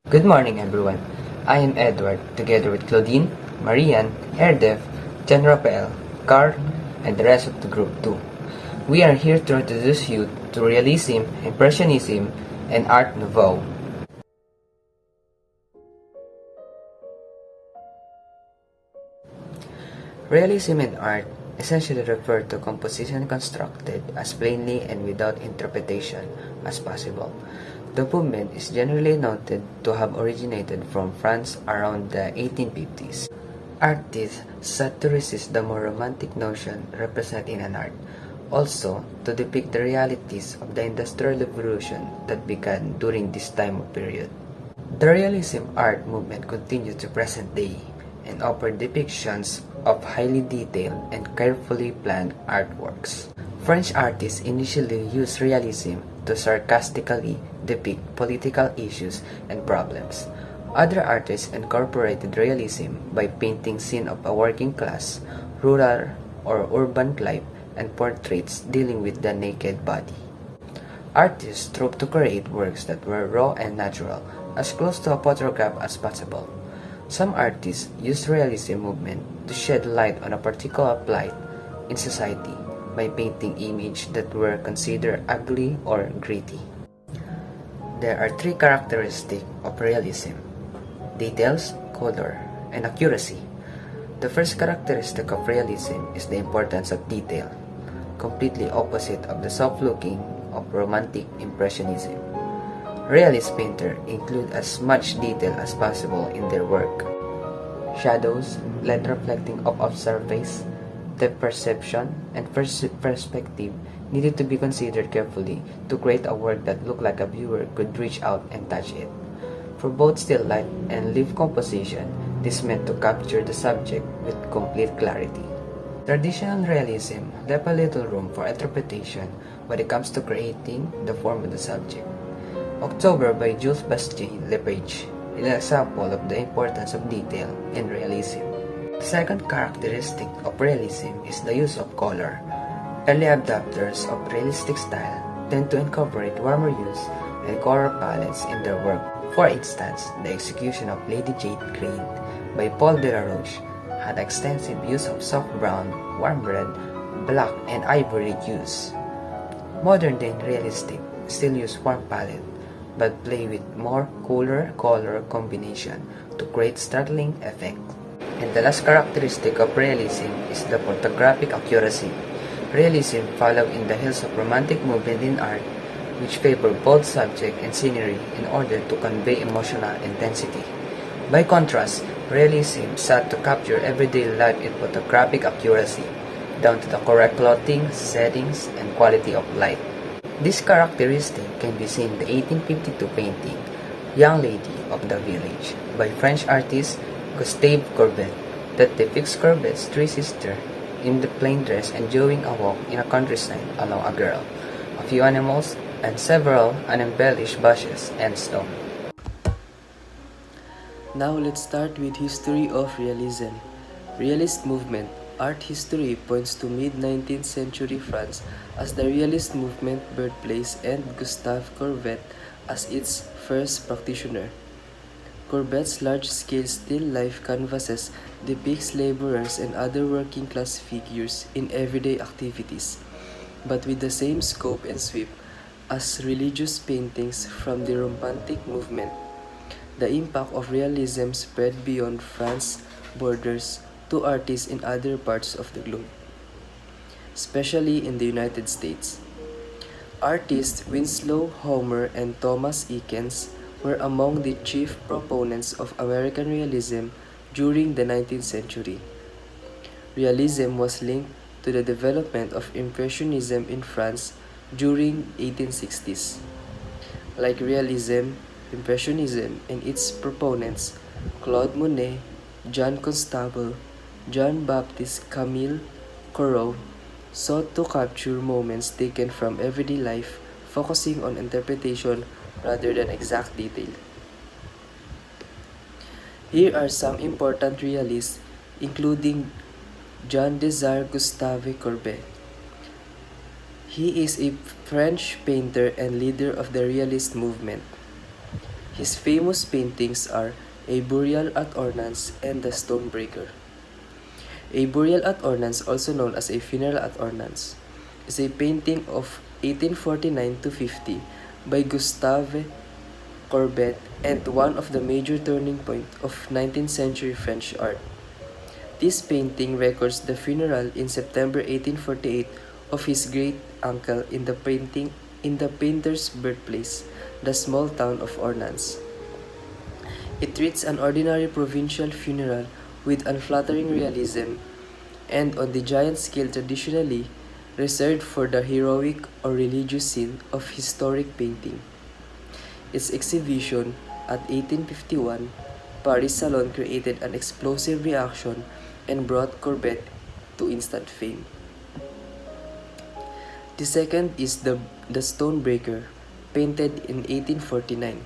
Good morning, everyone. I am Edward, together with Claudine, Marian, Erdef, Jan Rafael, Carl, and the rest of the group too. We are here to introduce you to Realism, Impressionism, and Art Nouveau. Realism in art essentially refer to composition constructed as plainly and without interpretation as possible. The movement is generally noted to have originated from France around the 1850s. Artists sought to resist the more romantic notion represented in an art, also to depict the realities of the Industrial Revolution that began during this time period. The Realism art movement continues to present day and offer depictions of highly detailed and carefully planned artworks. French artists initially used realism to sarcastically depict political issues and problems. Other artists incorporated realism by painting scenes of a working class, rural or urban life, and portraits dealing with the naked body. Artists strove to create works that were raw and natural, as close to a photograph as possible. Some artists used realism movement to shed light on a particular plight in society by painting images that were considered ugly or gritty. There are three characteristics of realism: details, color, and accuracy. The first characteristic of realism is the importance of detail, completely opposite of the soft-looking of Romantic Impressionism. Realist painters include as much detail as possible in their work. Shadows, light reflecting off of surface, depth perception, and perspective needed to be considered carefully to create a work that looked like a viewer could reach out and touch it. For both still life and live composition, this meant to capture the subject with complete clarity. Traditional realism left a little room for interpretation when it comes to creating the form of the subject. October by Jules Bastien Lepage is an example of the importance of detail in realism. The second characteristic of realism is the use of color. Early adopters of realistic style tend to incorporate warmer hues and color palettes in their work. For instance, the execution of Lady Jade Green by Paul Delaroche had extensive use of soft brown, warm red, black, and ivory hues. Modern day realistic still use warm palette, but play with more cooler color combination to create startling effect. And the last characteristic of realism is the photographic accuracy. Realism followed in the heels of Romantic movement in art, which favored bold subject and scenery in order to convey emotional intensity. By contrast, realism sought to capture everyday life in photographic accuracy, down to the correct clothing, settings, and quality of light. This characteristic can be seen in the 1852 painting, Young Lady of the Village, by French artist Gustave Courbet, that depicts Courbet's three sisters in the plain dress enjoying a walk in a countryside along a girl, a few animals, and several unembellished bushes and stone. Now let's start with history of realism. Realist movement. Art history points to mid-19th century France as the realist movement birthplace and Gustave Courbet as its first practitioner. Courbet's large-scale still life canvases depicts laborers and other working class figures in everyday activities, but with the same scope and sweep as religious paintings from the Romantic movement. The impact of realism spread beyond France's borders to artists in other parts of the globe, especially in the United States. Artists Winslow Homer and Thomas Eakins were among the chief proponents of American realism during the 19th century. Realism was linked to the development of Impressionism in France during 1860s. Like realism, Impressionism and its proponents, Claude Monet, Jean Constable, Jean-Baptiste Camille Corot, sought to capture moments taken from everyday life, focusing on interpretation rather than exact detail. Here are some important realists, including Jean-Desire Gustave Courbet. He is a French painter and leader of the realist movement. His famous paintings are A Burial at Ornans and The Stonebreaker. A Burial at Ornans, also known as A Funeral at Ornans, is a painting of 1849 to 50 by Gustave Courbet and one of the major turning point of 19th century French art. This painting records the funeral in September 1848 of his great uncle in the painter's birthplace, the small town of Ornans. It treats an ordinary provincial funeral with unflattering realism and on the giant scale traditionally reserved for the heroic or religious scene of historic painting. Its exhibition at 1851 Paris Salon created an explosive reaction and brought Courbet to instant fame. The second is the Stonebreaker, painted in 1849.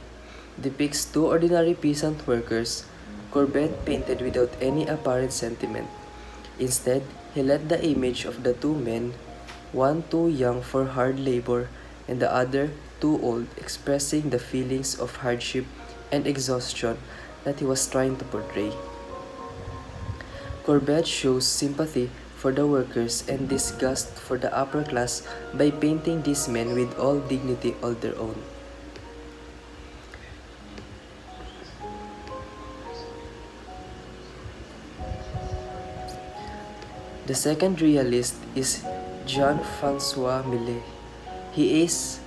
Depicts two ordinary peasant workers. Courbet painted without any apparent sentiment. Instead, he let the image of the two men, one too young for hard labor and the other too old, expressing the feelings of hardship and exhaustion that he was trying to portray. Courbet shows sympathy for the workers and disgust for the upper class by painting these men with all dignity all their own. The second realist is Jean-François Millet. He is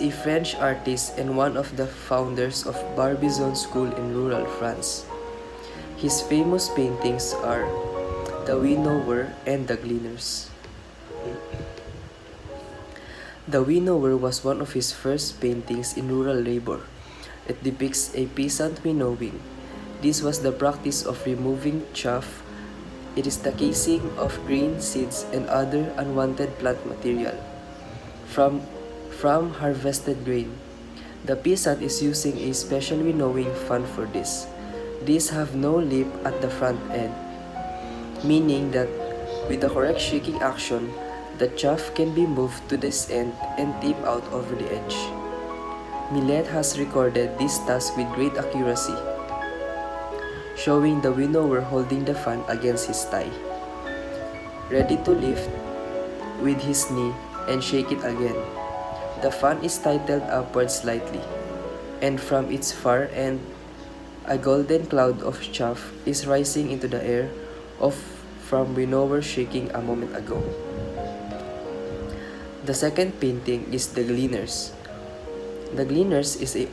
a French artist and one of the founders of Barbizon School in rural France. His famous paintings are The Winnower and The Gleaners. The Winnower was one of his first paintings in rural labor. It depicts a peasant winnowing. This was the practice of removing chaff. It is the casing of grain, seeds, and other unwanted plant material from harvested grain. The peasant is using a special winnowing fan for this. These have no lip at the front end, meaning that with the correct shaking action, the chaff can be moved to this end and tip out over the edge. Millet has recorded this task with great accuracy, showing the winnower holding the fan against his thigh, ready to lift with his knee and shake it again. The fan is tilted upward slightly, and from its far end, a golden cloud of chaff is rising into the air from winnower shaking a moment ago. The second painting is The Gleaners. The Gleaners is an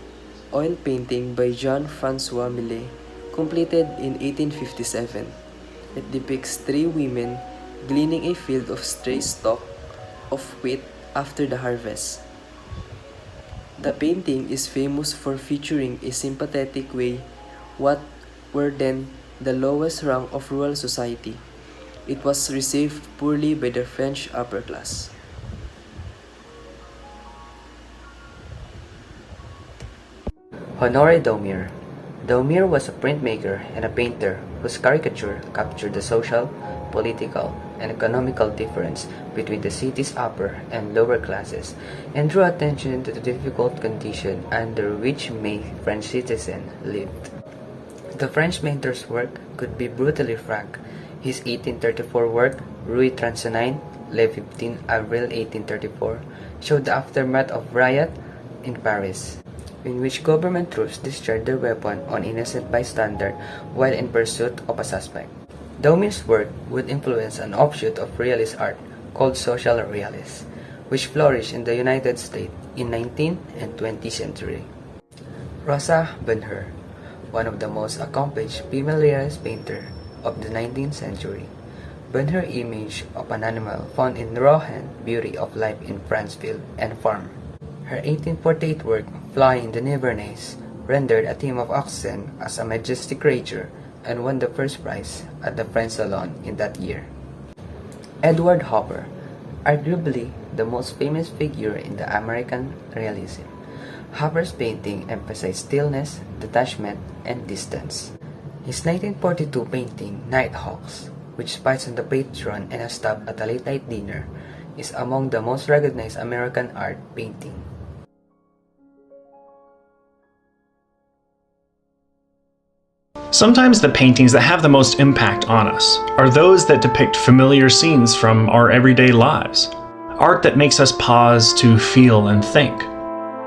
oil painting by Jean-François Millet, completed in 1857. It depicts three women gleaning a field of stray stalk of wheat after the harvest. The painting is famous for featuring a sympathetic way what were then the lowest rung of rural society. It was received poorly by the French upper class. Honoré Daumier. Daumier was a printmaker and a painter whose caricature captured the social, political, and economical difference between the city's upper and lower classes and drew attention to the difficult condition under which many French citizens lived. The French painter's work could be brutally frank. His 1834 work, Rue Transonine, Le 15 Avril 1834, showed the aftermath of riot in Paris, in which government troops discharged their weapon on innocent bystander while in pursuit of a suspect. Daumier's work would influence an offshoot of realist art called social realism, which flourished in the United States in 19th and 20th century. Rosa Bonheur, one of the most accomplished female realist painter of the 19th century. Bonheur's image of an animal found in raw beauty of life in France field and farm. Her 1848 work, Flying in the Nivernais, rendered a team of oxen as a majestic creature and won the first prize at the French Salon in that year. Edward Hopper, arguably the most famous figure in the American Realism. Hopper's painting emphasized stillness, detachment, and distance. His 1942 painting, Nighthawks, which spies on the patron and a stop at a late-night dinner, is among the most recognized American art painting. Sometimes the paintings that have the most impact on us are those that depict familiar scenes from our everyday lives, art that makes us pause to feel and think.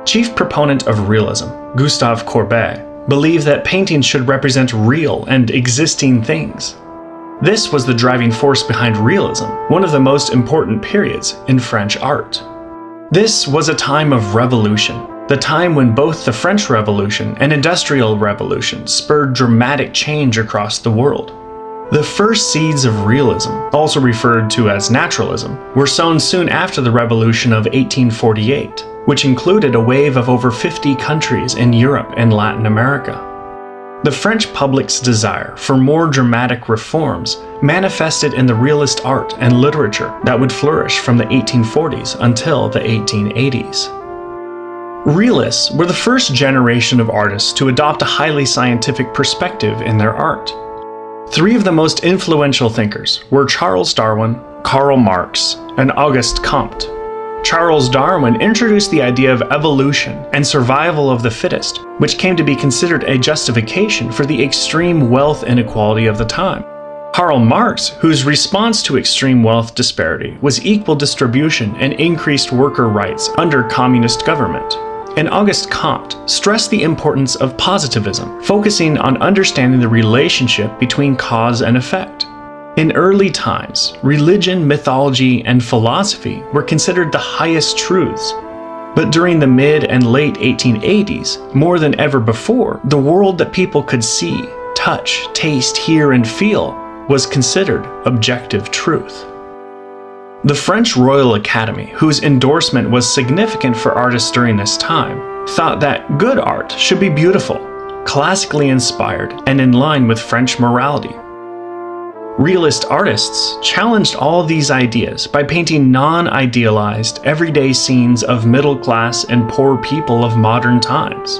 Chief proponent of realism, Gustave Courbet, believed that paintings should represent real and existing things. This was the driving force behind realism, one of the most important periods in French art. This was a time of revolution, the time when both the French Revolution and Industrial Revolution spurred dramatic change across the world. The first seeds of realism, also referred to as naturalism, were sown soon after the Revolution of 1848, which included a wave of over 50 countries in Europe and Latin America. The French public's desire for more dramatic reforms manifested in the realist art and literature that would flourish from the 1840s until the 1880s. Realists were the first generation of artists to adopt a highly scientific perspective in their art. Three of the most influential thinkers were Charles Darwin, Karl Marx, and Auguste Comte. Charles Darwin introduced the idea of evolution and survival of the fittest, which came to be considered a justification for the extreme wealth inequality of the time. Karl Marx, whose response to extreme wealth disparity was equal distribution and increased worker rights under communist government. And Auguste Comte stressed the importance of positivism, focusing on understanding the relationship between cause and effect. In early times, religion, mythology, and philosophy were considered the highest truths. But during the mid and late 1880s, more than ever before, the world that people could see, touch, taste, hear, and feel was considered objective truth. The French Royal Academy, whose endorsement was significant for artists during this time, thought that good art should be beautiful, classically inspired, and in line with French morality. Realist artists challenged all these ideas by painting non-idealized, everyday scenes of middle-class and poor people of modern times.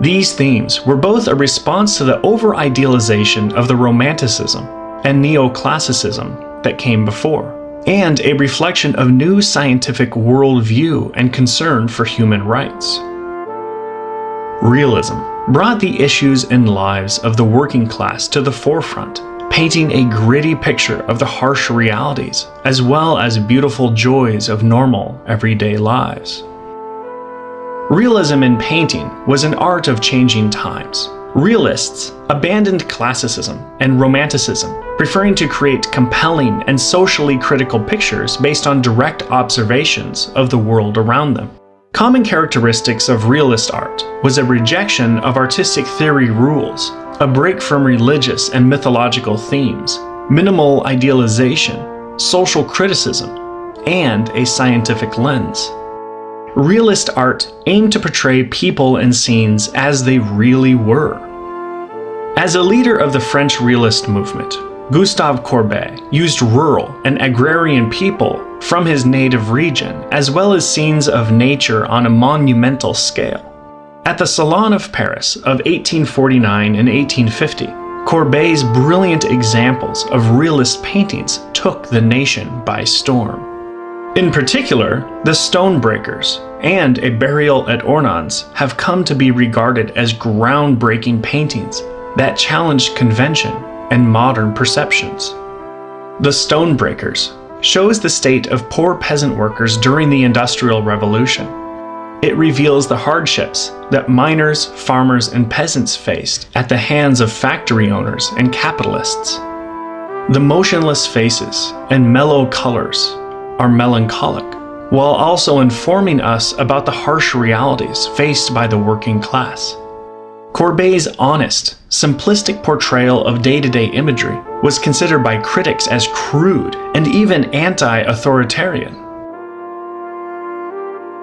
These themes were both a response to the over-idealization of the Romanticism and Neoclassicism that came before, and a reflection of new scientific worldview and concern for human rights. Realism brought the issues and lives of the working class to the forefront, painting a gritty picture of the harsh realities, as well as beautiful joys of normal, everyday lives. Realism in painting was an art of changing times. Realists abandoned classicism and romanticism, preferring to create compelling and socially critical pictures based on direct observations of the world around them. Common characteristics of realist art was a rejection of artistic theory rules, a break from religious and mythological themes, minimal idealization, social criticism, and a scientific lens. Realist art aimed to portray people and scenes as they really were. As a leader of the French realist movement, Gustave Courbet used rural and agrarian people from his native region, as well as scenes of nature on a monumental scale. At the Salon of Paris of 1849 and 1850, Courbet's brilliant examples of realist paintings took the nation by storm. In particular, the Stonebreakers and A Burial at Ornans have come to be regarded as groundbreaking paintings that challenged convention and modern perceptions. The Stonebreakers shows the state of poor peasant workers during the Industrial Revolution. It reveals the hardships that miners, farmers, and peasants faced at the hands of factory owners and capitalists. The motionless faces and mellow colors are melancholic, while also informing us about the harsh realities faced by the working class. Courbet's honest, simplistic portrayal of day-to-day imagery was considered by critics as crude and even anti-authoritarian.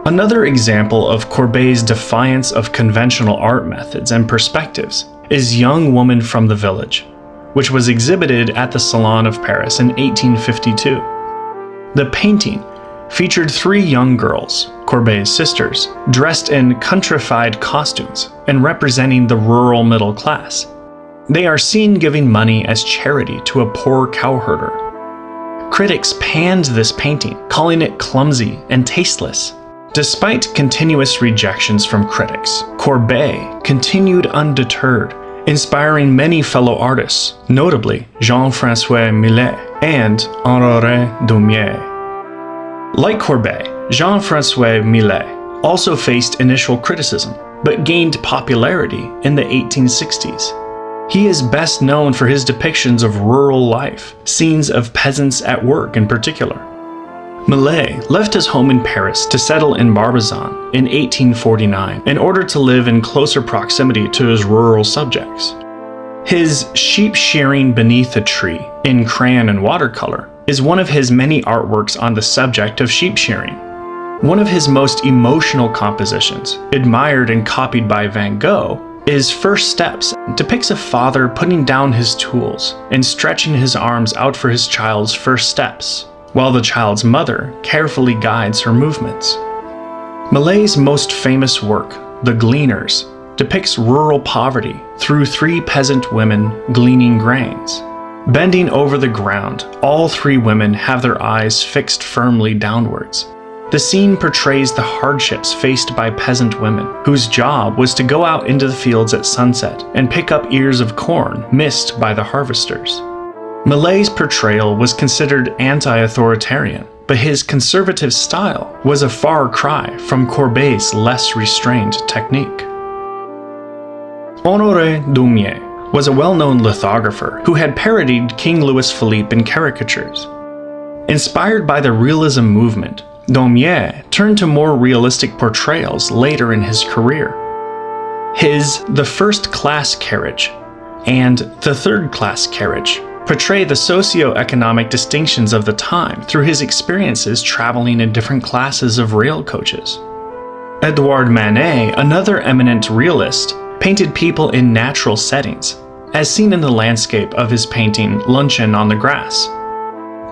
Another example of Courbet's defiance of conventional art methods and perspectives is Young Woman from the Village, which was exhibited at the Salon of Paris in 1852. The painting featured three young girls, Courbet's sisters, dressed in countrified costumes and representing the rural middle class. They are seen giving money as charity to a poor cowherder. Critics panned this painting, calling it clumsy and tasteless. Despite continuous rejections from critics, Courbet continued undeterred, inspiring many fellow artists, notably Jean-François Millet and Honoré Daumier. Like Courbet, Jean-François Millet also faced initial criticism, but gained popularity in the 1860s. He is best known for his depictions of rural life, scenes of peasants at work in particular. Millet left his home in Paris to settle in Barbizon in 1849 in order to live in closer proximity to his rural subjects. His Sheep Shearing Beneath a Tree in crayon and watercolor is one of his many artworks on the subject of sheep shearing. One of his most emotional compositions, admired and copied by Van Gogh, is First Steps, depicts a father putting down his tools and stretching his arms out for his child's first steps, while the child's mother carefully guides her movements. Millet's most famous work, The Gleaners, depicts rural poverty through three peasant women gleaning grains. Bending over the ground, all three women have their eyes fixed firmly downwards. The scene portrays the hardships faced by peasant women, whose job was to go out into the fields at sunset and pick up ears of corn missed by the harvesters. Millet's portrayal was considered anti-authoritarian, but his conservative style was a far cry from Courbet's less restrained technique. Honoré Daumier was a well-known lithographer who had parodied King Louis Philippe in caricatures. Inspired by the Realism movement, Daumier turned to more realistic portrayals later in his career. His The First Class Carriage and The Third Class Carriage portray the socio-economic distinctions of the time through his experiences traveling in different classes of rail coaches. Edouard Manet, another eminent realist, painted people in natural settings, as seen in the landscape of his painting Luncheon on the Grass.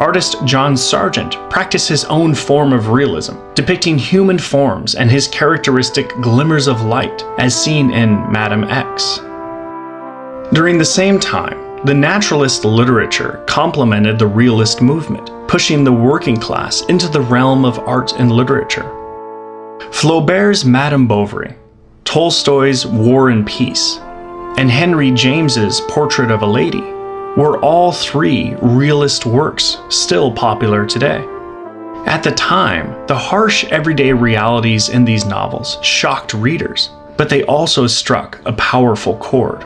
Artist John Sargent practiced his own form of realism, depicting human forms and his characteristic glimmers of light, as seen in Madame X. During the same time, the naturalist literature complemented the realist movement, pushing the working class into the realm of art and literature. Flaubert's Madame Bovary, Tolstoy's War and Peace, and Henry James's Portrait of a Lady were all three realist works still popular today. At the time, the harsh everyday realities in these novels shocked readers, but they also struck a powerful chord.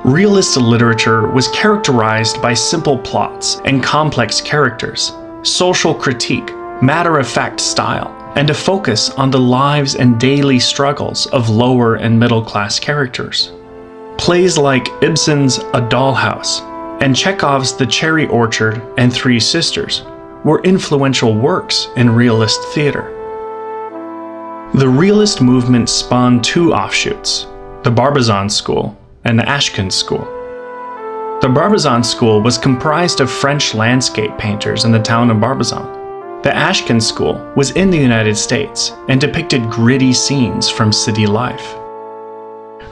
Realist literature was characterized by simple plots and complex characters, social critique, matter-of-fact style, and a focus on the lives and daily struggles of lower and middle-class characters. Plays like Ibsen's A Dollhouse and Chekhov's The Cherry Orchard and Three Sisters were influential works in realist theater. The realist movement spawned two offshoots, the Barbizon School and the Ashken School. The Barbizon School was comprised of French landscape painters in the town of Barbizon. The Ashken School was in the United States and depicted gritty scenes from city life.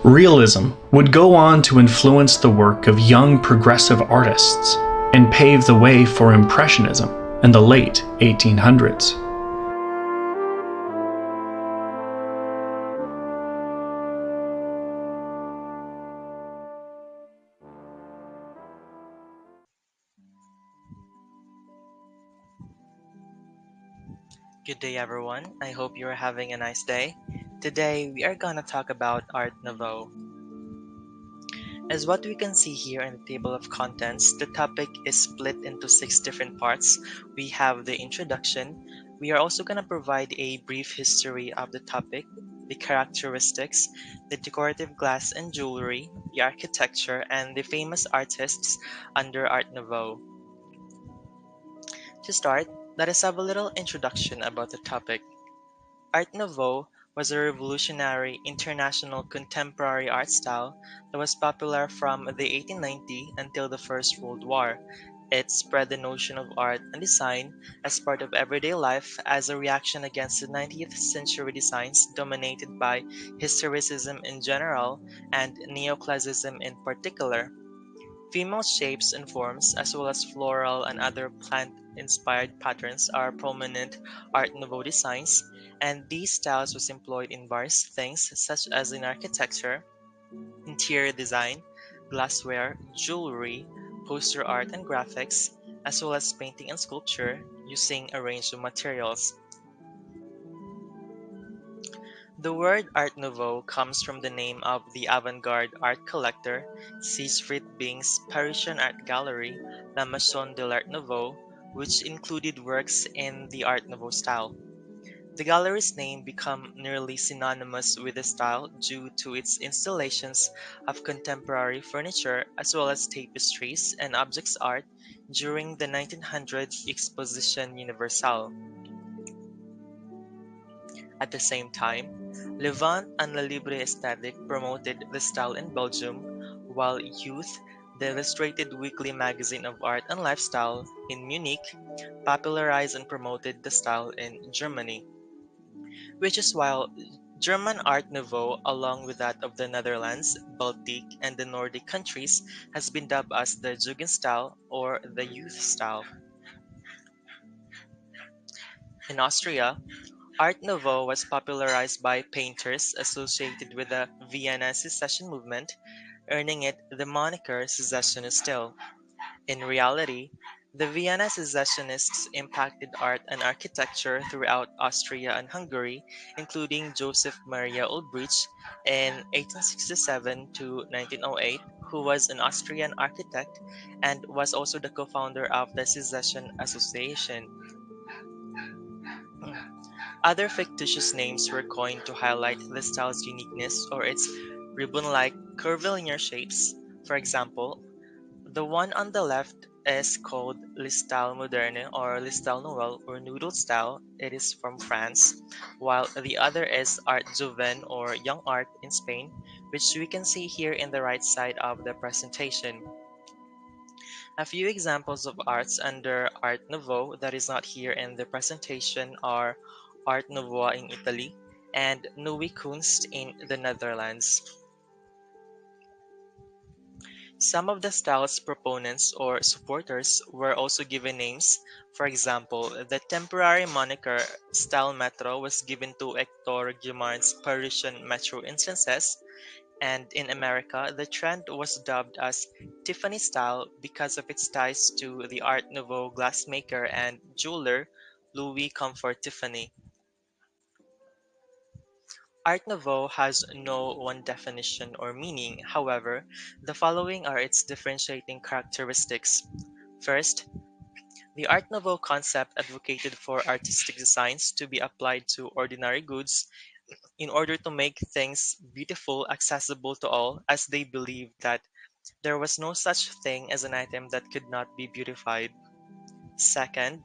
Realism would go on to influence the work of young progressive artists and pave the way for Impressionism in the late 1800s. Good day, everyone. I hope you're having a nice day. Today, we are gonna talk about Art Nouveau. As what we can see here in the table of contents, the topic is split into 6 different parts. We have the introduction. We are also gonna provide a brief history of the topic, the characteristics, the decorative glass and jewelry, the architecture, and the famous artists under Art Nouveau. To start, let us have a little introduction about the topic. Art Nouveau was a revolutionary international contemporary art style that was popular from the 1890 until the First World War. It spread the notion of art and design as part of everyday life as a reaction against the 19th century designs dominated by historicism in general and neoclassicism in particular. Female shapes and forms, as well as floral and other plant-inspired patterns, are prominent Art Nouveau designs, and these styles was employed in various things such as in architecture, interior design, glassware, jewelry, poster art and graphics, as well as painting and sculpture using a range of materials. The word Art Nouveau comes from the name of the avant-garde art collector Siegfried Bing's Parisian art gallery, La Maison de l'Art Nouveau, which included works in the Art Nouveau style. The gallery's name became nearly synonymous with the style due to its installations of contemporary furniture as well as tapestries and objects art during the 1900 Exposition Universelle. At the same time, Levant and La Libre aesthetic promoted the style in Belgium, while Youth, the illustrated weekly magazine of art and lifestyle in Munich, popularized and promoted the style in Germany. Which is why German Art Nouveau, along with that of the Netherlands, Baltic, and the Nordic countries, has been dubbed as the Jugendstil or the youth style. In Austria, Art Nouveau was popularized by painters associated with the Vienna Secession movement, earning it the moniker Secessionist still. In reality, the Vienna Secessionists impacted art and architecture throughout Austria and Hungary, including Joseph Maria Ulbricht in 1867 to 1908, who was an Austrian architect and was also the co-founder of the Secession Association. Other fictitious names were coined to highlight the style's uniqueness or its ribbon-like curvilinear shapes. For example, the one on the left is called Le Style Moderne or Le Style Nouvelle or Noodle Style. It is from France, while the other is Art Joven or Young Art in Spain, which we can see here in the right side of the presentation. A few examples of arts under Art Nouveau that is not here in the presentation are Art Nouveau in Italy and Nieuwe Kunst in the Netherlands. Some of the style's proponents or supporters were also given names. For example, the temporary moniker Style Metro was given to Hector Guimard's Parisian Metro instances, and in America, the trend was dubbed as Tiffany style because of its ties to the Art Nouveau glassmaker and jeweler Louis Comfort Tiffany. Art Nouveau has no one definition or meaning, however, the following are its differentiating characteristics. First, the Art Nouveau concept advocated for artistic designs to be applied to ordinary goods in order to make things beautiful accessible to all, as they believed that there was no such thing as an item that could not be beautified. Second,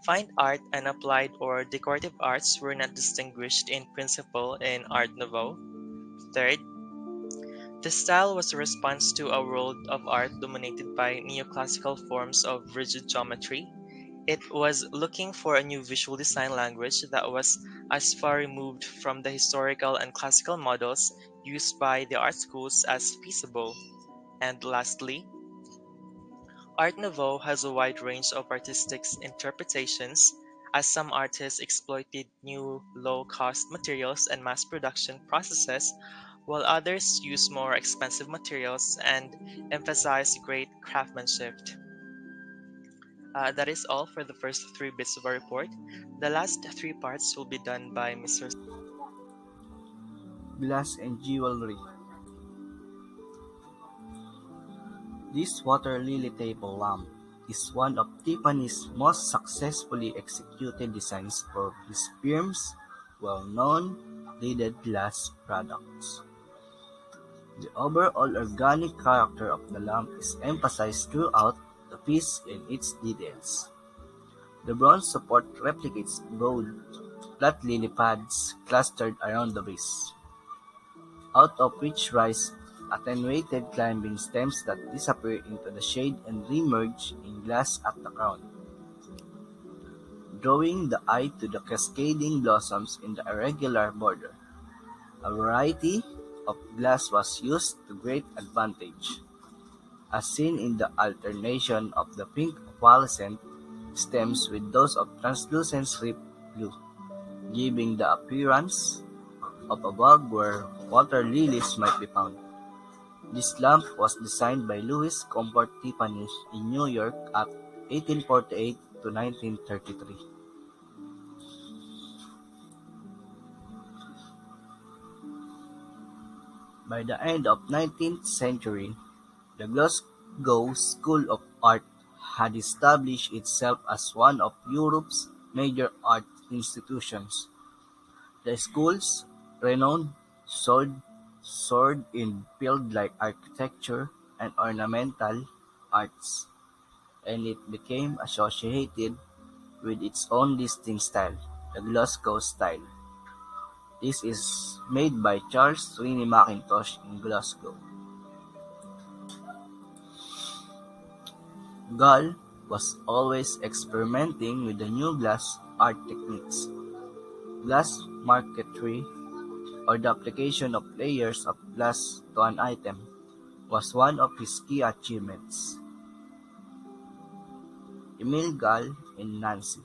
fine art and applied or decorative arts were not distinguished in principle in Art Nouveau. Third, the style was a response to a world of art dominated by neoclassical forms of rigid geometry. It was looking for a new visual design language that was as far removed from the historical and classical models used by the art schools as feasible. And lastly, Art Nouveau has a wide range of artistic interpretations, as some artists exploited new low-cost materials and mass production processes, while others used more expensive materials and emphasized great craftsmanship. That is all for the first three bits of our report. The last three parts will be done by Mr. Glass and jewelry. This water lily table lamp is one of Tiffany's most successfully executed designs for his firm's well-known leaded glass products. The overall organic character of the lamp is emphasized throughout the piece in its details. The bronze support replicates broad, flat lily pads clustered around the base, out of which rise attenuated climbing stems that disappear into the shade and re-emerge in glass at the crown, drawing the eye to the cascading blossoms in the irregular border. A variety of glass was used to great advantage, as seen in the alternation of the pink opalescent stems with those of translucent strip blue, giving the appearance of a bog where water lilies might be found. This lamp was designed by Louis Comfort Tiffany in New York at 1848 to 1933. By the end of 19th century, the Glasgow School of Art had established itself as one of Europe's major art institutions. The school's renowned soared in fields like architecture and ornamental arts, and it became associated with its own distinct style, the Glasgow style. This is made by Charles Sweeney Mackintosh in Glasgow. Gall was always experimenting with the new glass art techniques. Glass marquetry, or the application of layers of glass to an item, was one of his key achievements. Emile Gall in Nancy.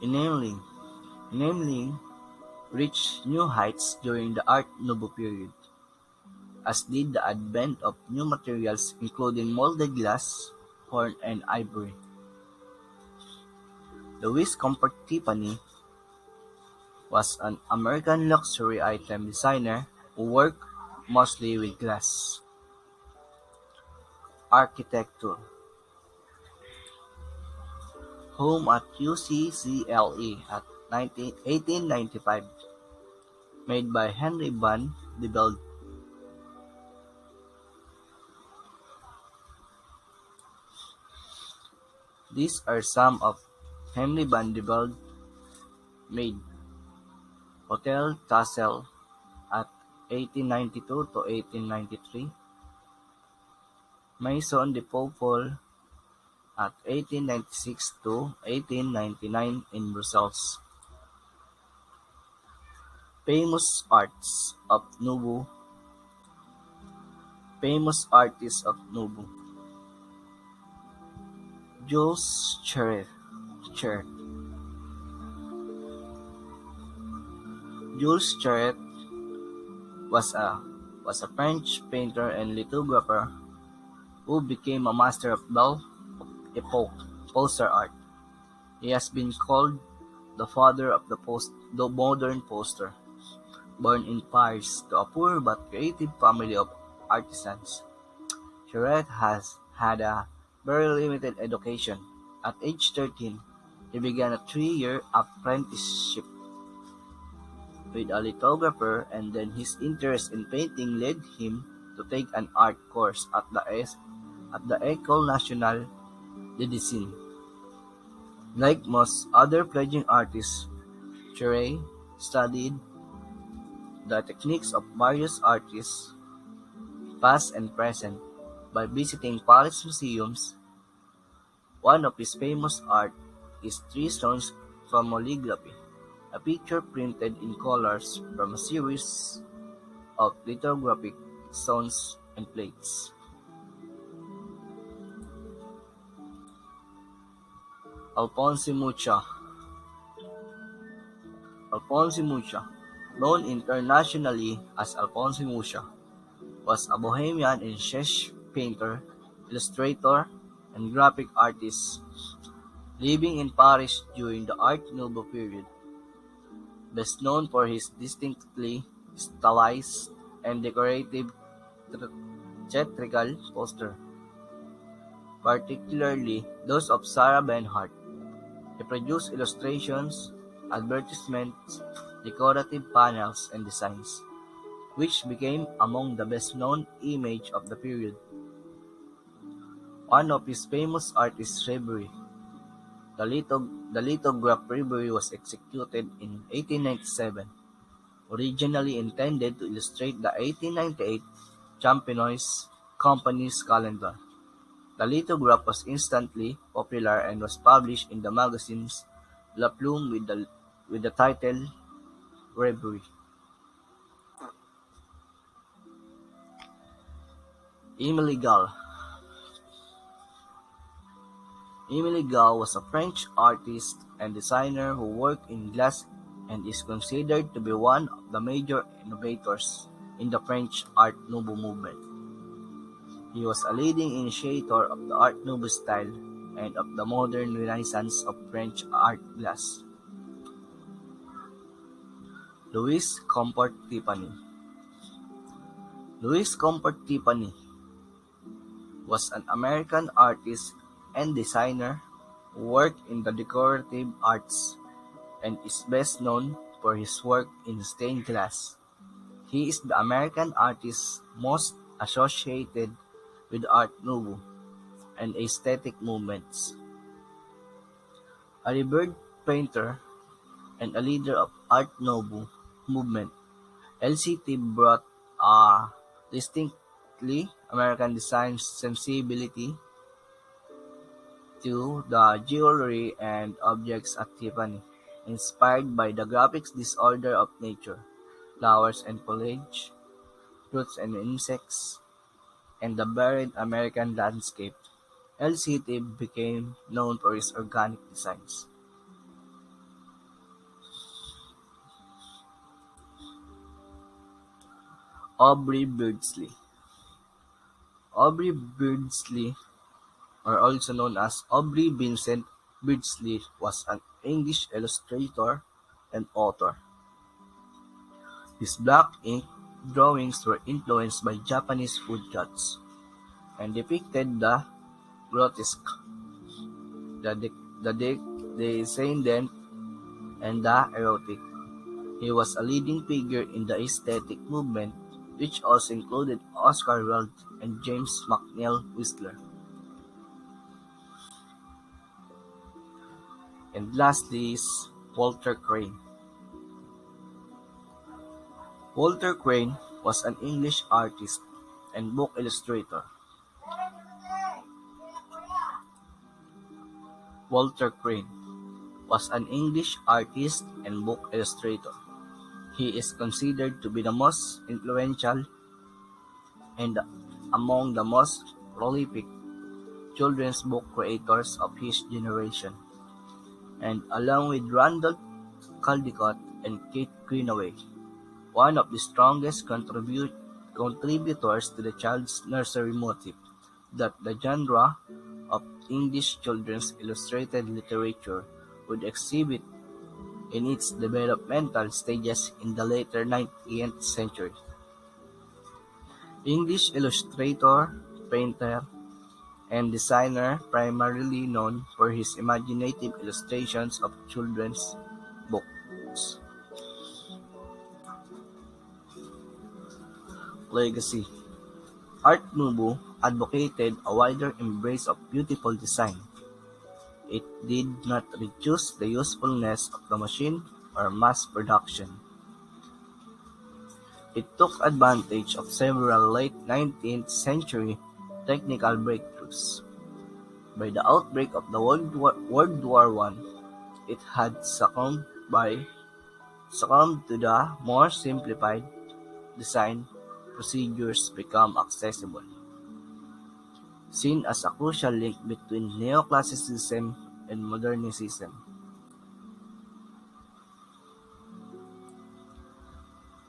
Enameling. Enameling reached new heights during the Art Nouveau period, as did the advent of new materials including molded glass, horn, and ivory. Louis Comfort Tiffany was an American luxury item designer who worked mostly with glass. Architecture. Home at UCCLE at 1895, made by Henry van de Velde. These are some of Henry van de Velde made Hotel Tassel at 1892 to 1893, Maison de Popol at 1896 to 1899 in Brussels. Famous arts of Nouveau. Famous artists of Nouveau. Jules Cheret. Jules Cheret was a French painter and lithographer who became a master of Belle Epoque poster art. He has been called the father of the modern poster. Born in Paris to a poor but creative family of artisans, Cheret has had a very limited education. At age 13, he began a 3-year apprenticeship with a lithographer, and then his interest in painting led him to take an art course at the École Nationale de Dessin. Like most other fledgling artists, Cheret studied the techniques of various artists, past and present, by visiting Paris museums. One of his famous art is Three Stones from Calligraphy, a picture printed in colors from a series of lithographic stones and plates. Alphonse Mucha. Alphonse Mucha, known internationally as Alphonse Mucha, was a Bohemian and Czech painter, illustrator, and graphic artist living in Paris during the Art Nouveau period. Best known for his distinctly stylized and decorative theatrical posters, particularly those of Sarah Bernhardt. He produced illustrations, advertisements, decorative panels, and designs, which became among the best-known images of the period. One of his famous art is Reverie. The lithograph Reverie was executed in 1897, originally intended to illustrate the 1898 Champenois Company's calendar. The lithograph was instantly popular and was published in the magazines La Plume with the title Reverie. Émile Gall. Émile Gall was a French artist and designer who worked in glass and is considered to be one of the major innovators in the French Art Nouveau movement. He was a leading initiator of the Art Nouveau style and of the modern renaissance of French art glass. Louis Comfort Tiffany. Louis Comfort Tiffany was an American artist and designer who worked in the decorative arts and is best known for his work in stained glass. He is the American artist most associated with Art Nouveau and aesthetic movements. A revered painter and a leader of Art Nouveau movement, LCT brought a distinctly American design sensibility to the jewelry and objects at Tiffany, inspired by the graphic disorder of nature, flowers and foliage, fruits and insects, and the varied American landscape. LCT became known for its organic designs. Aubrey Beardsley. Aubrey Beardsley, or also known as Aubrey Vincent Beardsley, was an English illustrator and author. His black ink drawings were influenced by Japanese food shots and depicted the grotesque, the descendant, and the erotic. He was a leading figure in the aesthetic movement, which also included Oscar Wilde and James McNeill Whistler. And lastly is Walter Crane. Walter Crane was an English artist and book illustrator. Walter Crane was an English artist and book illustrator. He is considered to be the most influential and among the most prolific children's book creators of his generation, and along with Randall Caldecott and Kate Greenaway, one of the strongest contributors to the child's nursery motif that the genre of English children's illustrated literature would exhibit in its developmental stages in the later 19th century. English illustrator, painter, and designer primarily known for his imaginative illustrations of children's books. Legacy. Art Nouveau advocated a wider embrace of beautiful design. It did not reduce the usefulness of the machine or mass production. It took advantage of several late 19th century technical breakthroughs. By the outbreak of the World War I, it had succumbed to the more simplified design procedures become accessible, seen as a crucial link between neoclassicism and modernism.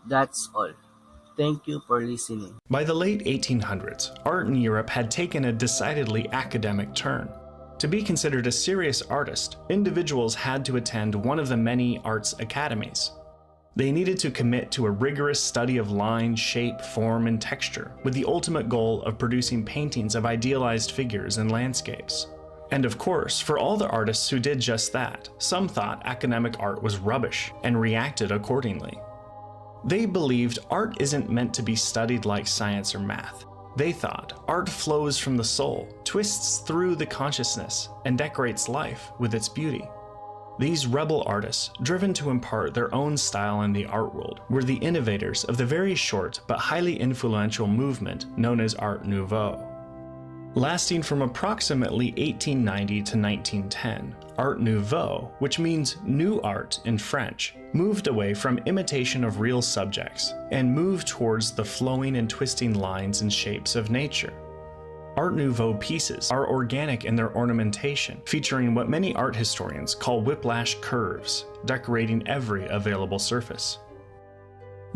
That's all. Thank you for listening. By the late 1800s, art in Europe had taken a decidedly academic turn. To be considered a serious artist, individuals had to attend one of the many arts academies. They needed to commit to a rigorous study of line, shape, form, and texture, with the ultimate goal of producing paintings of idealized figures and landscapes. And of course, for all the artists who did just that, some thought academic art was rubbish and reacted accordingly. They believed art isn't meant to be studied like science or math. They thought art flows from the soul, twists through the consciousness, and decorates life with its beauty. These rebel artists, driven to impart their own style in the art world, were the innovators of the very short but highly influential movement known as Art Nouveau. Lasting from approximately 1890 to 1910, Art Nouveau, which means new art in French, moved away from imitation of real subjects and moved towards the flowing and twisting lines and shapes of nature. Art Nouveau pieces are organic in their ornamentation, featuring what many art historians call whiplash curves, decorating every available surface.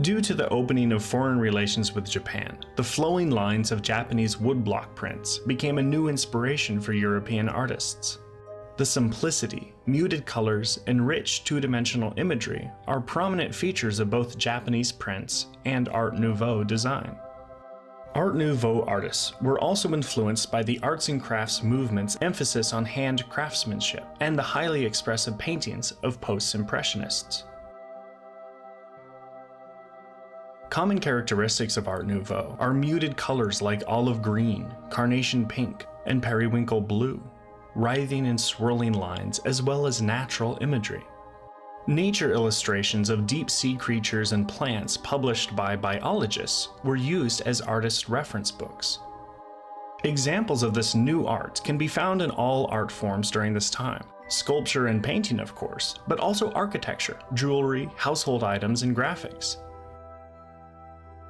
Due to the opening of foreign relations with Japan, the flowing lines of Japanese woodblock prints became a new inspiration for European artists. The simplicity, muted colors, and rich two-dimensional imagery are prominent features of both Japanese prints and Art Nouveau design. Art Nouveau artists were also influenced by the arts and crafts movement's emphasis on hand craftsmanship and the highly expressive paintings of post-impressionists. Common characteristics of Art Nouveau are muted colors like olive green, carnation pink, and periwinkle blue, writhing and swirling lines, as well as natural imagery. Nature illustrations of deep-sea creatures and plants published by biologists were used as artist reference books. Examples of this new art can be found in all art forms during this time. Sculpture and painting, of course, but also architecture, jewelry, household items, and graphics.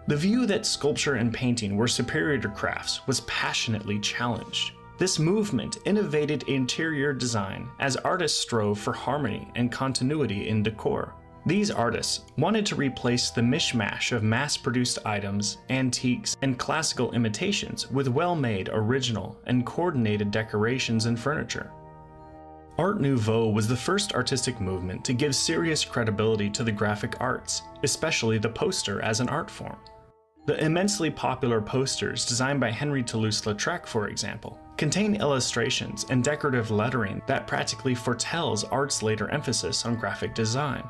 The view that sculpture and painting were superior to crafts was passionately challenged. This movement innovated interior design as artists strove for harmony and continuity in decor. These artists wanted to replace the mishmash of mass-produced items, antiques, and classical imitations with well-made original and coordinated decorations and furniture. Art Nouveau was the first artistic movement to give serious credibility to the graphic arts, especially the poster as an art form. The immensely popular posters designed by Henry Toulouse-Lautrec, for example, contain illustrations and decorative lettering that practically foretells art's later emphasis on graphic design.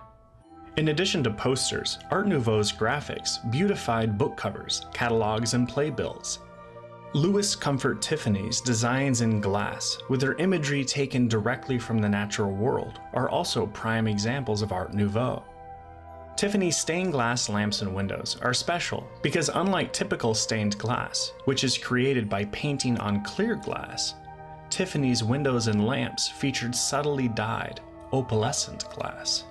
In addition to posters, Art Nouveau's graphics beautified book covers, catalogs, and playbills. Louis Comfort Tiffany's designs in glass, with their imagery taken directly from the natural world, are also prime examples of Art Nouveau. Tiffany's stained glass lamps and windows are special because, unlike typical stained glass, which is created by painting on clear glass, Tiffany's windows and lamps featured subtly dyed, opalescent glass.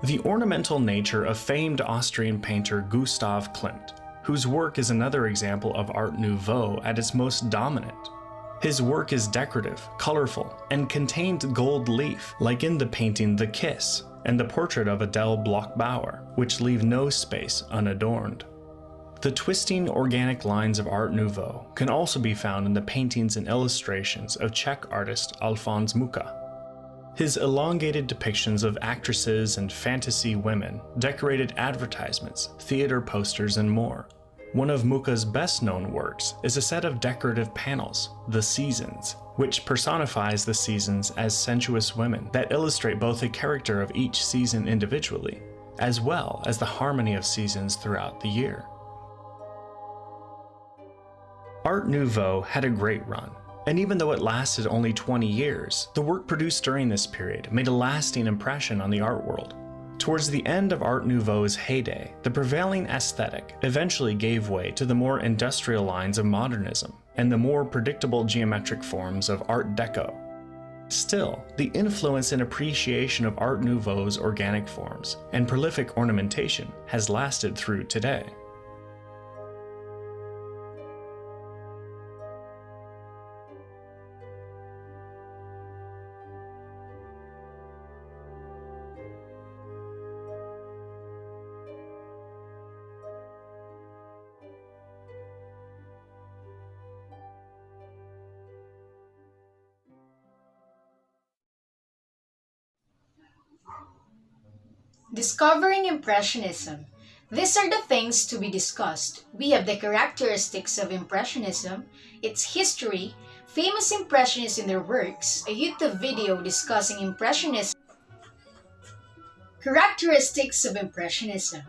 The ornamental nature of famed Austrian painter Gustav Klimt, whose work is another example of Art Nouveau at its most dominant. His work is decorative, colorful, and contained gold leaf, like in the painting The Kiss and the portrait of Adele Bloch-Bauer, which leave no space unadorned. The twisting organic lines of Art Nouveau can also be found in the paintings and illustrations of Czech artist Alfons Mucha. His elongated depictions of actresses and fantasy women, decorated advertisements, theater posters, and more. One of Mucha's best-known works is a set of decorative panels, The Seasons, which personifies the seasons as sensuous women that illustrate both the character of each season individually, as well as the harmony of seasons throughout the year. Art Nouveau had a great run, and even though it lasted only 20 years, the work produced during this period made a lasting impression on the art world. Towards the end of Art Nouveau's heyday, the prevailing aesthetic eventually gave way to the more industrial lines of modernism and the more predictable geometric forms of Art Deco. Still, the influence and appreciation of Art Nouveau's organic forms and prolific ornamentation has lasted through today. Discovering Impressionism. These are the things to be discussed. We have the characteristics of Impressionism, its history, famous Impressionists in their works, a YouTube video discussing Impressionism. Characteristics of Impressionism.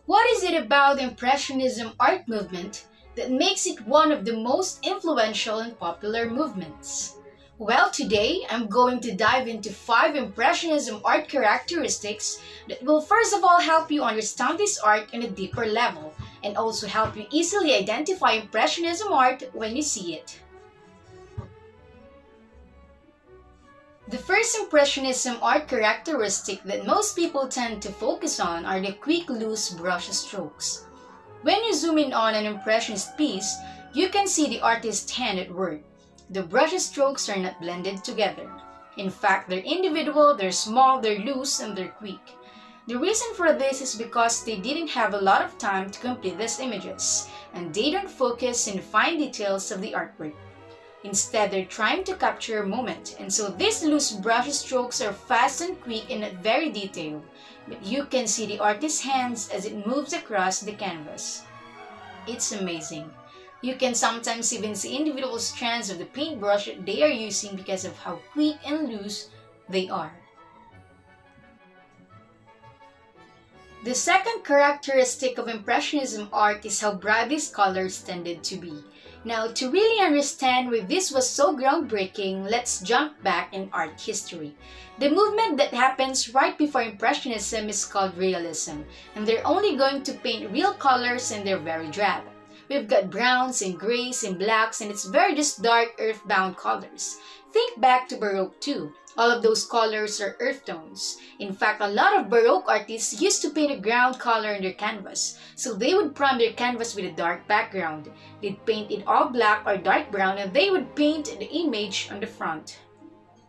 What is it about the Impressionism art movement that makes it one of the most influential and popular movements? Well, today I'm going to dive into 5 Impressionism art characteristics that will first of all help you understand this art on a deeper level and also help you easily identify Impressionism art when you see it. The first Impressionism art characteristic that most people tend to focus on are the quick, loose brush strokes. When you zoom in on an Impressionist piece, You can see the artist's hand at work. The brush strokes are not blended together. In fact, they're individual, they're small, they're loose, and they're quick. The reason for this is because they didn't have a lot of time to complete these images, and they don't focus on the fine details of the artwork. Instead, they're trying to capture a moment, and so these loose brush strokes are fast and quick and not very detailed, but you can see the artist's hands as it moves across the canvas. It's amazing. You can sometimes even see individual strands of the paintbrush that they are using because of how quick and loose they are. The second characteristic of Impressionism art is how bright these colors tended to be. Now, to really understand why this was so groundbreaking, let's jump back in art history. The movement that happens right before Impressionism is called Realism, and they're only going to paint real colors and they're very drab. We've got browns and grays and blacks, and it's very just dark earthbound colors. Think back to Baroque too. All of those colors are earth tones. In fact, a lot of Baroque artists used to paint a ground color in their canvas. So they would prime their canvas with a dark background. They'd paint it all black or dark brown, and they would paint the image on the front.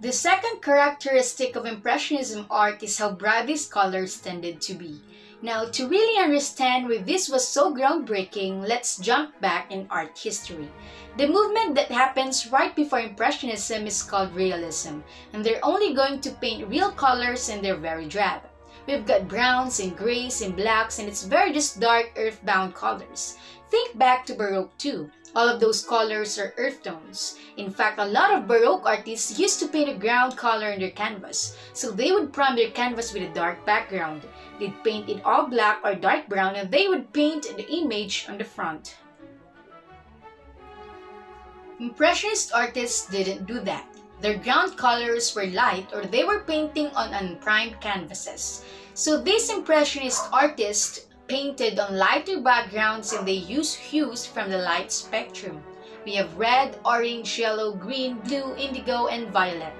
The second characteristic of Impressionism art is how bright these colors tended to be. Now, to really understand why this was so groundbreaking, let's jump back in art history. The movement that happens right before Impressionism is called Realism, and they're only going to paint real colors and they're very drab. We've got browns and grays and blacks, and it's very just dark earthbound colors. Think back to Baroque too. All of those colors are earth tones. In fact, a lot of Baroque artists used to paint a ground color in their canvas. So they would prime their canvas with a dark background. They'd paint it all black or dark brown, and they would paint the image on the front. Impressionist artists didn't do that. Their ground colors were light, or they were painting on unprimed canvases. So these Impressionist artists painted on lighter backgrounds, and they used hues from the light spectrum. We have red, orange, yellow, green, blue, indigo, and violet.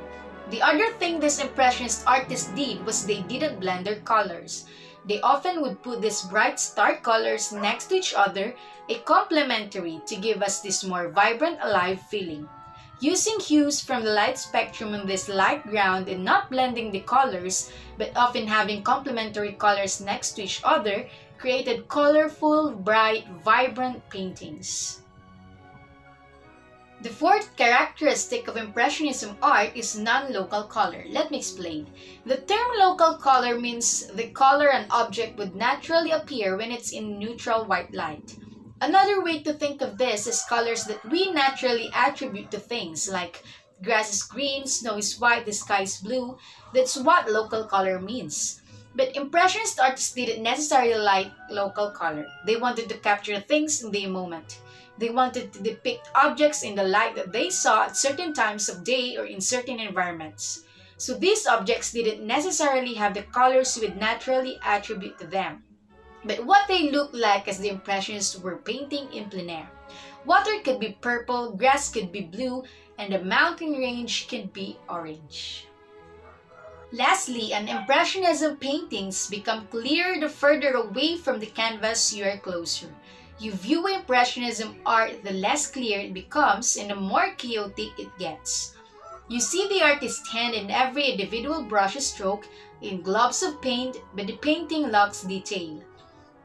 The other thing these Impressionist artists did was they didn't blend their colors. They often would put these bright stark colors next to each other, a complementary to give us this more vibrant, alive feeling. Using hues from the light spectrum on this light ground and not blending the colors, but often having complementary colors next to each other, created colorful, bright, vibrant paintings. The fourth characteristic of Impressionism art is non-local color. Let me explain. The term local color means the color an object would naturally appear when it's in neutral white light. Another way to think of this is colors that we naturally attribute to things, like grass is green, snow is white, the sky is blue. That's what local color means. But Impressionist artists didn't necessarily like local color. They wanted to capture things in the moment. They wanted to depict objects in the light that they saw at certain times of day or in certain environments. So these objects didn't necessarily have the colors we would naturally attribute to them, but what they looked like as the Impressionists were painting in plein air. Water could be purple, grass could be blue, and the mountain range could be orange. Lastly, an Impressionism paintings become clearer the further away from the canvas you are closer. You view Impressionism art, the less clear it becomes and the more chaotic it gets. You see the artist's hand in every individual brush stroke, in globs of paint, but the painting lacks detail.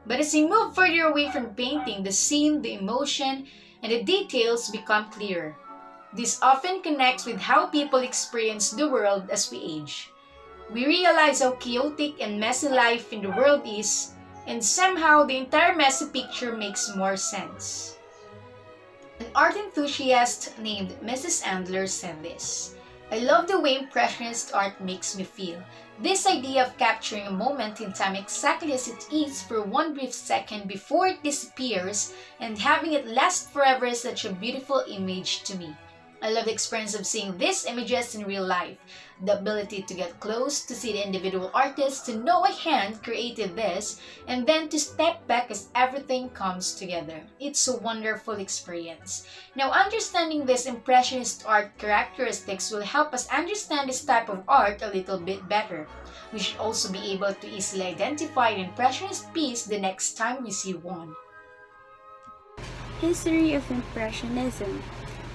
But as you move further away from painting, the scene, the emotion, and the details become clearer. This often connects with how people experience the world as we age. We realize how chaotic and messy life in the world is, and somehow the entire messy picture makes more sense. An art enthusiast named Mrs. Andler said this: "I love the way Impressionist art makes me feel. This idea of capturing a moment in time exactly as it is for one brief second before it disappears and having it last forever is such a beautiful image to me. I love the experience of seeing these images in real life, the ability to get close, to see the individual artist, to know a hand created this, and then to step back as everything comes together. It's a wonderful experience." Now, understanding these Impressionist art characteristics will help us understand this type of art a little bit better. We should also be able to easily identify an Impressionist piece the next time we see one. History of Impressionism.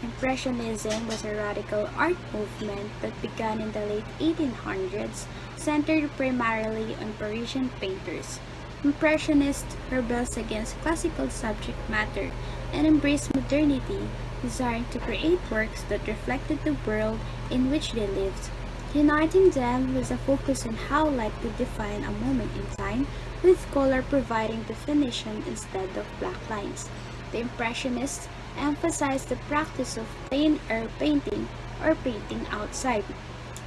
Impressionism was a radical art movement that began in the late 1800s, centered primarily on Parisian painters. Impressionists rebelled against classical subject matter and embraced modernity, desiring to create works that reflected the world in which they lived. Uniting them was a focus on how light could define a moment in time, with color providing definition instead of black lines. The Impressionists emphasized the practice of plein air painting or painting outside.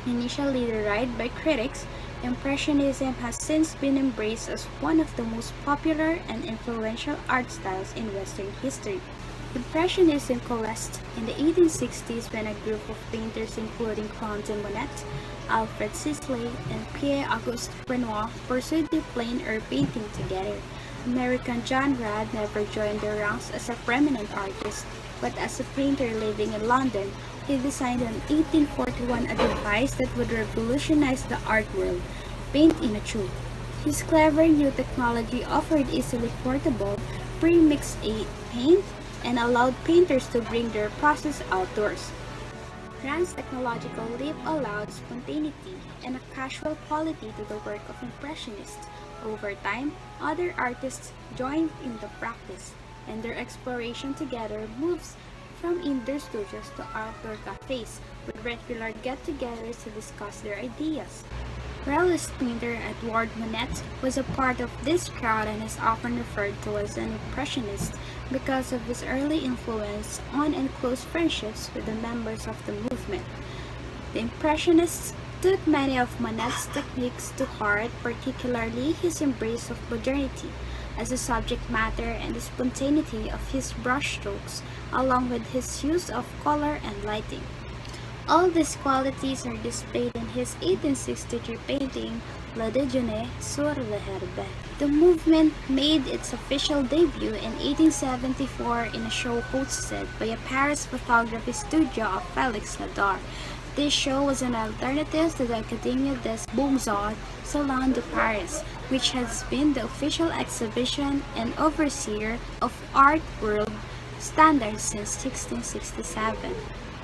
Initially derided by critics, Impressionism has since been embraced as one of the most popular and influential art styles in Western history. Impressionism coalesced in the 1860s when a group of painters including Claude Monet, Alfred Sisley, and Pierre-Auguste Renoir pursued the plein air painting together. American John Rad never joined the ranks as a prominent artist, but as a painter living in London, he designed in 1841 a device that would revolutionize the art world, paint in a tube. His clever new technology offered easily portable, pre-mixed paint and allowed painters to bring their process outdoors. Rand's technological leap allowed spontaneity and a casual quality to the work of Impressionists. Over time, other artists joined in the practice, and their exploration together moves from indoor studios to outdoor cafes with regular get-togethers to discuss their ideas. Realist painter Edouard Monet was a part of this crowd and is often referred to as an Impressionist because of his early influence on and close friendships with the members of the movement. The Impressionists took many of Monet's techniques to heart, particularly his embrace of modernity as a subject matter and the spontaneity of his brushstrokes, along with his use of color and lighting. All these qualities are displayed in his 1863 painting Le Déjeuner sur l'herbe. The movement made its official debut in 1874 in a show hosted by a Paris photography studio of Félix Ladar. This show was an alternative to the Académie des Beaux-Arts Salon de Paris, which has been the official exhibition and overseer of art world standards since 1667.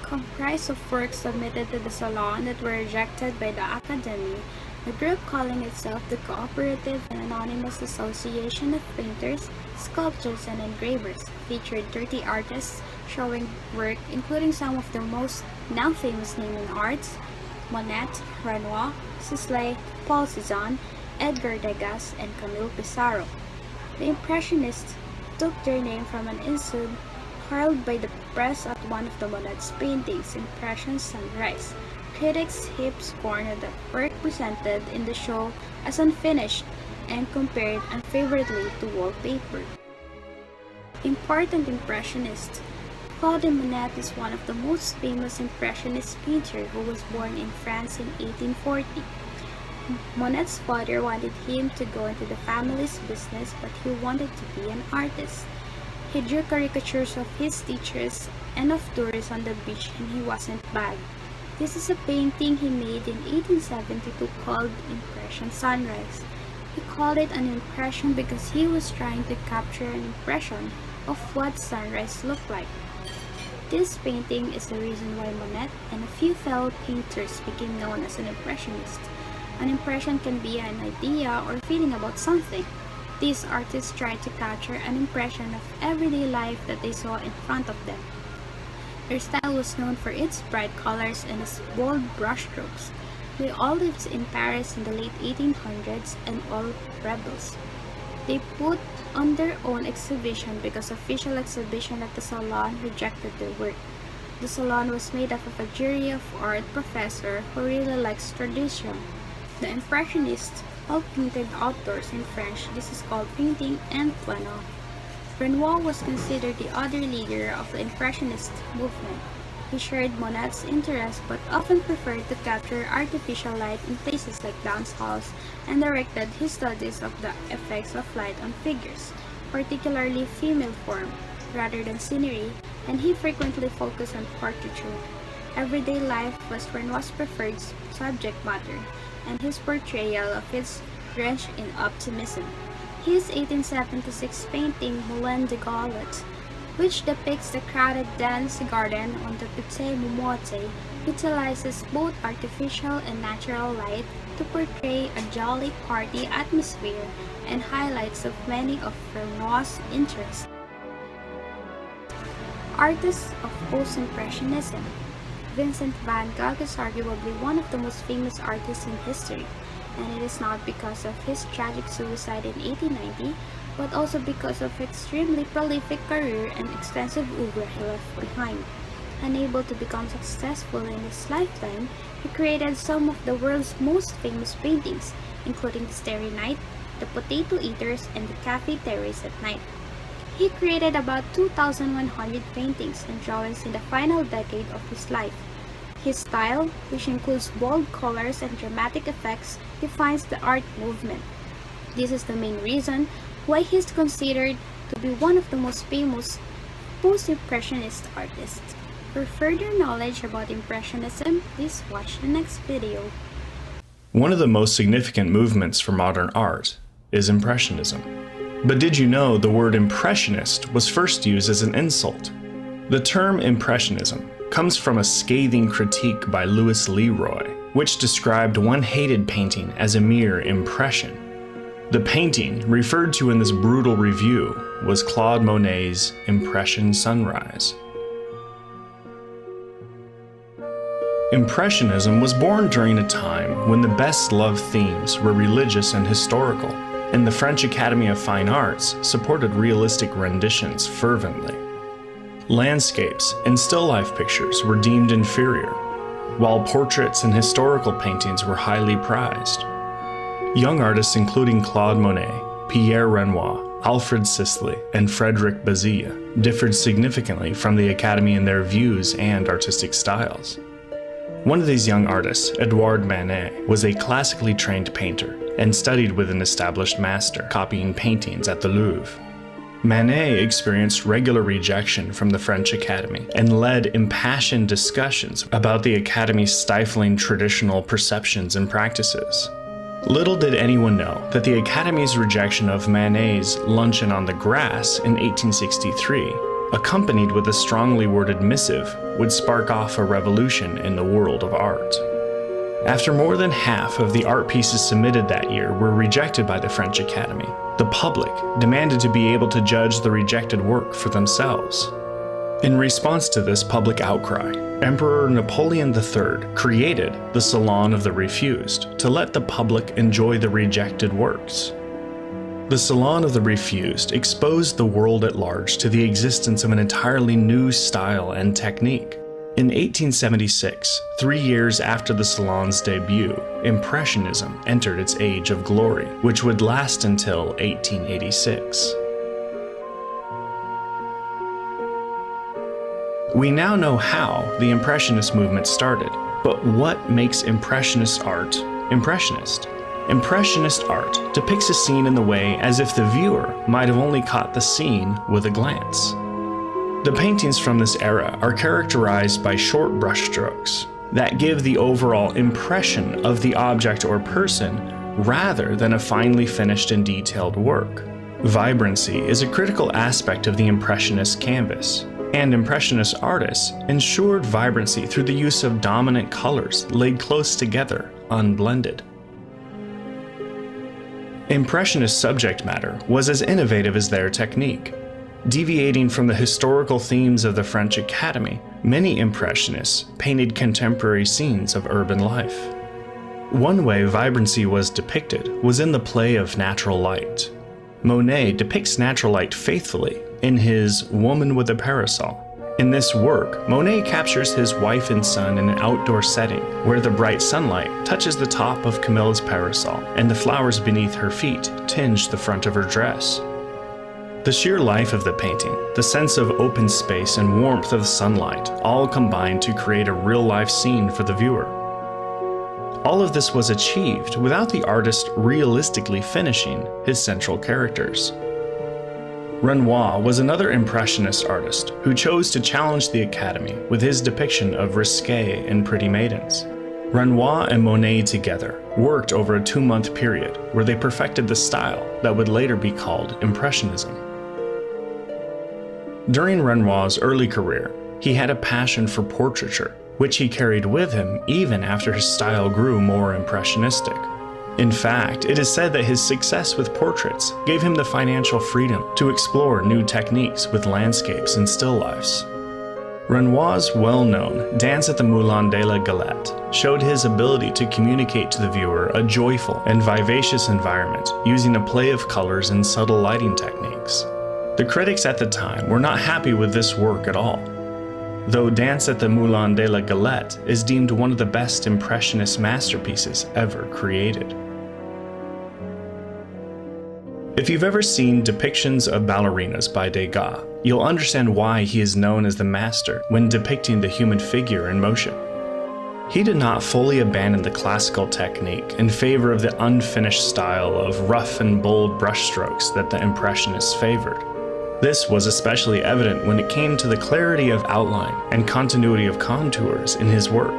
Comprised of works submitted to the Salon that were rejected by the Academy, the group calling itself the Cooperative and Anonymous Association of Painters, Sculptors, and Engravers featured 30 artists showing work including some of the most now famous names in arts: Monet, Renoir, Sisley, Paul Cézanne, Edgar Degas, and Camille Pissarro. The Impressionists took their name from an insult hurled by the press at one of the Monet's paintings, Impression Sunrise. Critics heaped scorn at the work presented in the show as unfinished and compared unfavorably to wallpaper. Important Impressionists. Claude Monet is one of the most famous Impressionist painters who was born in France in 1840. Monet's father wanted him to go into the family's business, but he wanted to be an artist. He drew caricatures of his teachers and of tourists on the beach, and he wasn't bad. This is a painting he made in 1872 called Impression Sunrise. He called it an impression because he was trying to capture an impression of what sunrise looked like. This painting is the reason why Monet and a few fellow painters became known as an Impressionist. An impression can be an idea or feeling about something. These artists tried to capture an impression of everyday life that they saw in front of them. Their style was known for its bright colors and its bold brushstrokes. They all lived in Paris in the late 1800s and all rebels. They put on their own exhibition because official exhibition at the Salon rejected their work. The Salon was made up of a jury of art professors who really likes tradition. The Impressionists all painted outdoors. In French, this is called painting en plein air. Renoir was considered the other leader of the Impressionist movement. He shared Monet's interest but often preferred to capture artificial light in places like dance halls and directed his studies of the effects of light on figures, particularly female form, rather than scenery, and he frequently focused on portraiture. Everyday life was Renoir's preferred subject matter, and his portrayal of it drenched in optimism. His 1876 painting Moulin de Galette which depicts the crowded dance garden on the Pute Mumote, utilizes both artificial and natural light to portray a jolly party atmosphere and highlights of many of Renoir's interests. Artists of Post-Impressionism. Vincent van Gogh is arguably one of the most famous artists in history, and it is not because of his tragic suicide in 1890, but also because of extremely prolific career and extensive oeuvre he left behind. Unable to become successful in his lifetime, he created some of the world's most famous paintings, including the Starry Night, the Potato Eaters, and the Café Terrace at Night. He created about 2,100 paintings and drawings in the final decade of his life. His style, which includes bold colors and dramatic effects, defines the art movement. This is the main reason why he is considered to be one of the most famous post-impressionist artists. For further knowledge about Impressionism, please watch the next video. One of the most significant movements for modern art is Impressionism. But did you know the word impressionist was first used as an insult? The term Impressionism comes from a scathing critique by Louis Leroy, which described one hated painting as a mere impression. The painting referred to in this brutal review was Claude Monet's Impression Sunrise. Impressionism was born during a time when the best-loved themes were religious and historical, and the French Academy of Fine Arts supported realistic renditions fervently. Landscapes and still-life pictures were deemed inferior, while portraits and historical paintings were highly prized. Young artists including Claude Monet, Pierre Renoir, Alfred Sisley, and Frédéric Bazille differed significantly from the Academy in their views and artistic styles. One of these young artists, Edouard Manet, was a classically trained painter and studied with an established master, copying paintings at the Louvre. Manet experienced regular rejection from the French Academy and led impassioned discussions about the Academy's stifling traditional perceptions and practices. Little did anyone know that the Academy's rejection of Manet's Luncheon on the Grass in 1863, accompanied with a strongly worded missive, would spark off a revolution in the world of art. After more than half of the art pieces submitted that year were rejected by the French Academy, the public demanded to be able to judge the rejected work for themselves. In response to this public outcry, Emperor Napoleon III created the Salon of the Refused to let the public enjoy the rejected works. The Salon of the Refused exposed the world at large to the existence of an entirely new style and technique. In 1876, 3 years after the Salon's debut, Impressionism entered its age of glory, which would last until 1886. We now know how the Impressionist movement started, but what makes Impressionist art Impressionist? Impressionist art depicts a scene in the way as if the viewer might have only caught the scene with a glance. The paintings from this era are characterized by short brushstrokes that give the overall impression of the object or person rather than a finely finished and detailed work. Vibrancy is a critical aspect of the Impressionist canvas, and Impressionist artists ensured vibrancy through the use of dominant colors laid close together, unblended. Impressionist subject matter was as innovative as their technique. Deviating from the historical themes of the French Academy, many Impressionists painted contemporary scenes of urban life. One way vibrancy was depicted was in the play of natural light. Monet depicts natural light faithfully in his Woman with a Parasol. In this work, Monet captures his wife and son in an outdoor setting where the bright sunlight touches the top of Camille's parasol and the flowers beneath her feet tinge the front of her dress. The sheer life of the painting, the sense of open space and warmth of sunlight all combined to create a real-life scene for the viewer. All of this was achieved without the artist realistically finishing his central characters. Renoir was another Impressionist artist who chose to challenge the Academy with his depiction of risque and pretty maidens. Renoir and Monet together worked over a 2-month period where they perfected the style that would later be called Impressionism. During Renoir's early career, he had a passion for portraiture, which he carried with him even after his style grew more impressionistic. In fact, it is said that his success with portraits gave him the financial freedom to explore new techniques with landscapes and still lifes. Renoir's well-known Dance at the Moulin de la Galette showed his ability to communicate to the viewer a joyful and vivacious environment using a play of colors and subtle lighting techniques. The critics at the time were not happy with this work at all, though Dance at the Moulin de la Galette is deemed one of the best impressionist masterpieces ever created. If you've ever seen depictions of ballerinas by Degas, you'll understand why he is known as the master when depicting the human figure in motion. He did not fully abandon the classical technique in favor of the unfinished style of rough and bold brushstrokes that the Impressionists favored. This was especially evident when it came to the clarity of outline and continuity of contours in his work.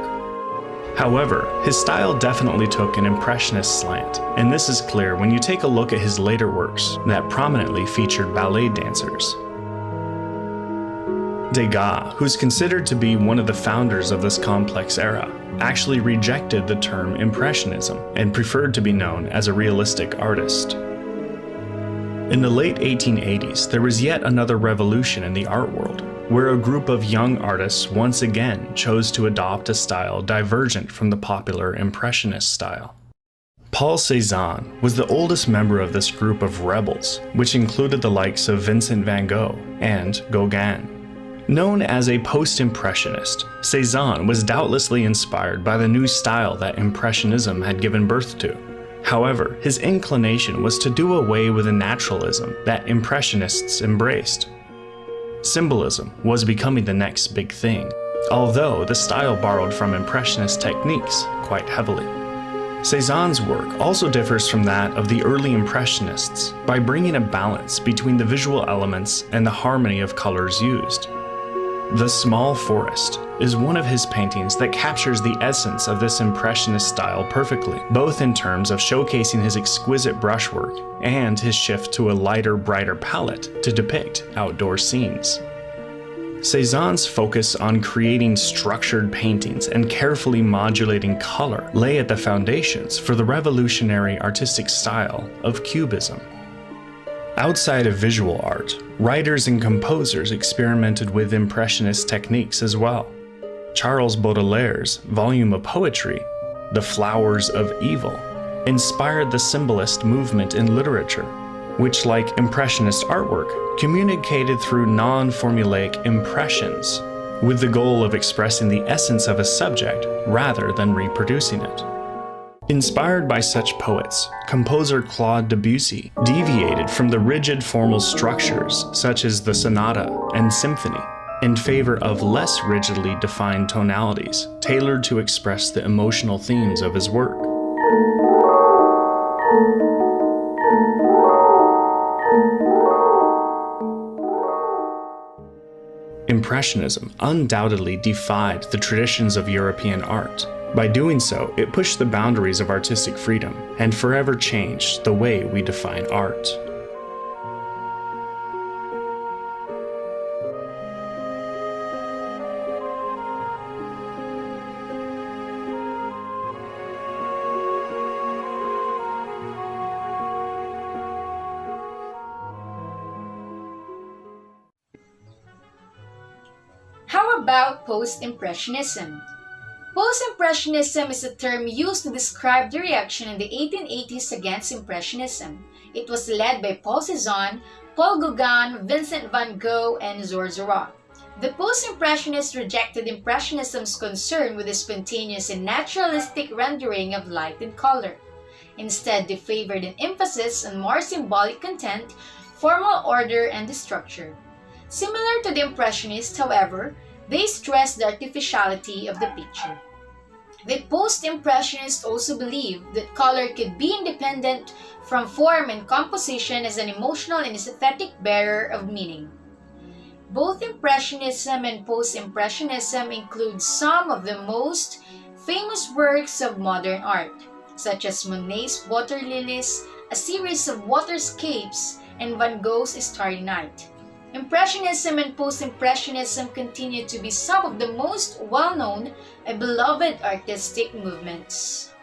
However, his style definitely took an impressionist slant, and this is clear when you take a look at his later works that prominently featured ballet dancers. Degas, who's considered to be one of the founders of this complex era, actually rejected the term Impressionism and preferred to be known as a realistic artist. In the late 1880s, there was yet another revolution in the art world, where a group of young artists once again chose to adopt a style divergent from the popular Impressionist style. Paul Cézanne was the oldest member of this group of rebels, which included the likes of Vincent van Gogh and Gauguin. Known as a post-impressionist, Cézanne was doubtlessly inspired by the new style that Impressionism had given birth to. However, his inclination was to do away with the naturalism that Impressionists embraced. Symbolism was becoming the next big thing, although the style borrowed from Impressionist techniques quite heavily. Cézanne's work also differs from that of the early Impressionists by bringing a balance between the visual elements and the harmony of colors used. The Small Forest is one of his paintings that captures the essence of this Impressionist style perfectly, both in terms of showcasing his exquisite brushwork and his shift to a lighter, brighter palette to depict outdoor scenes. Cézanne's focus on creating structured paintings and carefully modulating color lay at the foundations for the revolutionary artistic style of Cubism. Outside of visual art, writers and composers experimented with Impressionist techniques as well. Charles Baudelaire's volume of poetry, The Flowers of Evil, inspired the symbolist movement in literature, which, like Impressionist artwork, communicated through non-formulaic impressions, with the goal of expressing the essence of a subject rather than reproducing it. Inspired by such poets, composer Claude Debussy deviated from the rigid formal structures such as the sonata and symphony in favor of less rigidly defined tonalities tailored to express the emotional themes of his work. Impressionism undoubtedly defied the traditions of European art. By doing so, it pushed the boundaries of artistic freedom and forever changed the way we define art. How about post-impressionism? Post-impressionism is a term used to describe the reaction in the 1880s against impressionism. It was led by Paul Cézanne, Paul Gauguin, Vincent van Gogh, and Georges Seurat. The post-impressionists rejected impressionism's concern with the spontaneous and naturalistic rendering of light and color. Instead, they favored an emphasis on more symbolic content, formal order, and the structure. Similar to the Impressionists, however, they stressed the artificiality of the picture. The post-impressionists also believed that color could be independent from form and composition as an emotional and aesthetic bearer of meaning. Both Impressionism and Post-Impressionism include some of the most famous works of modern art, such as Monet's Water Lilies, a series of waterscapes, and Van Gogh's Starry Night. Impressionism and Post-Impressionism continue to be some of the most well-known and beloved artistic movements.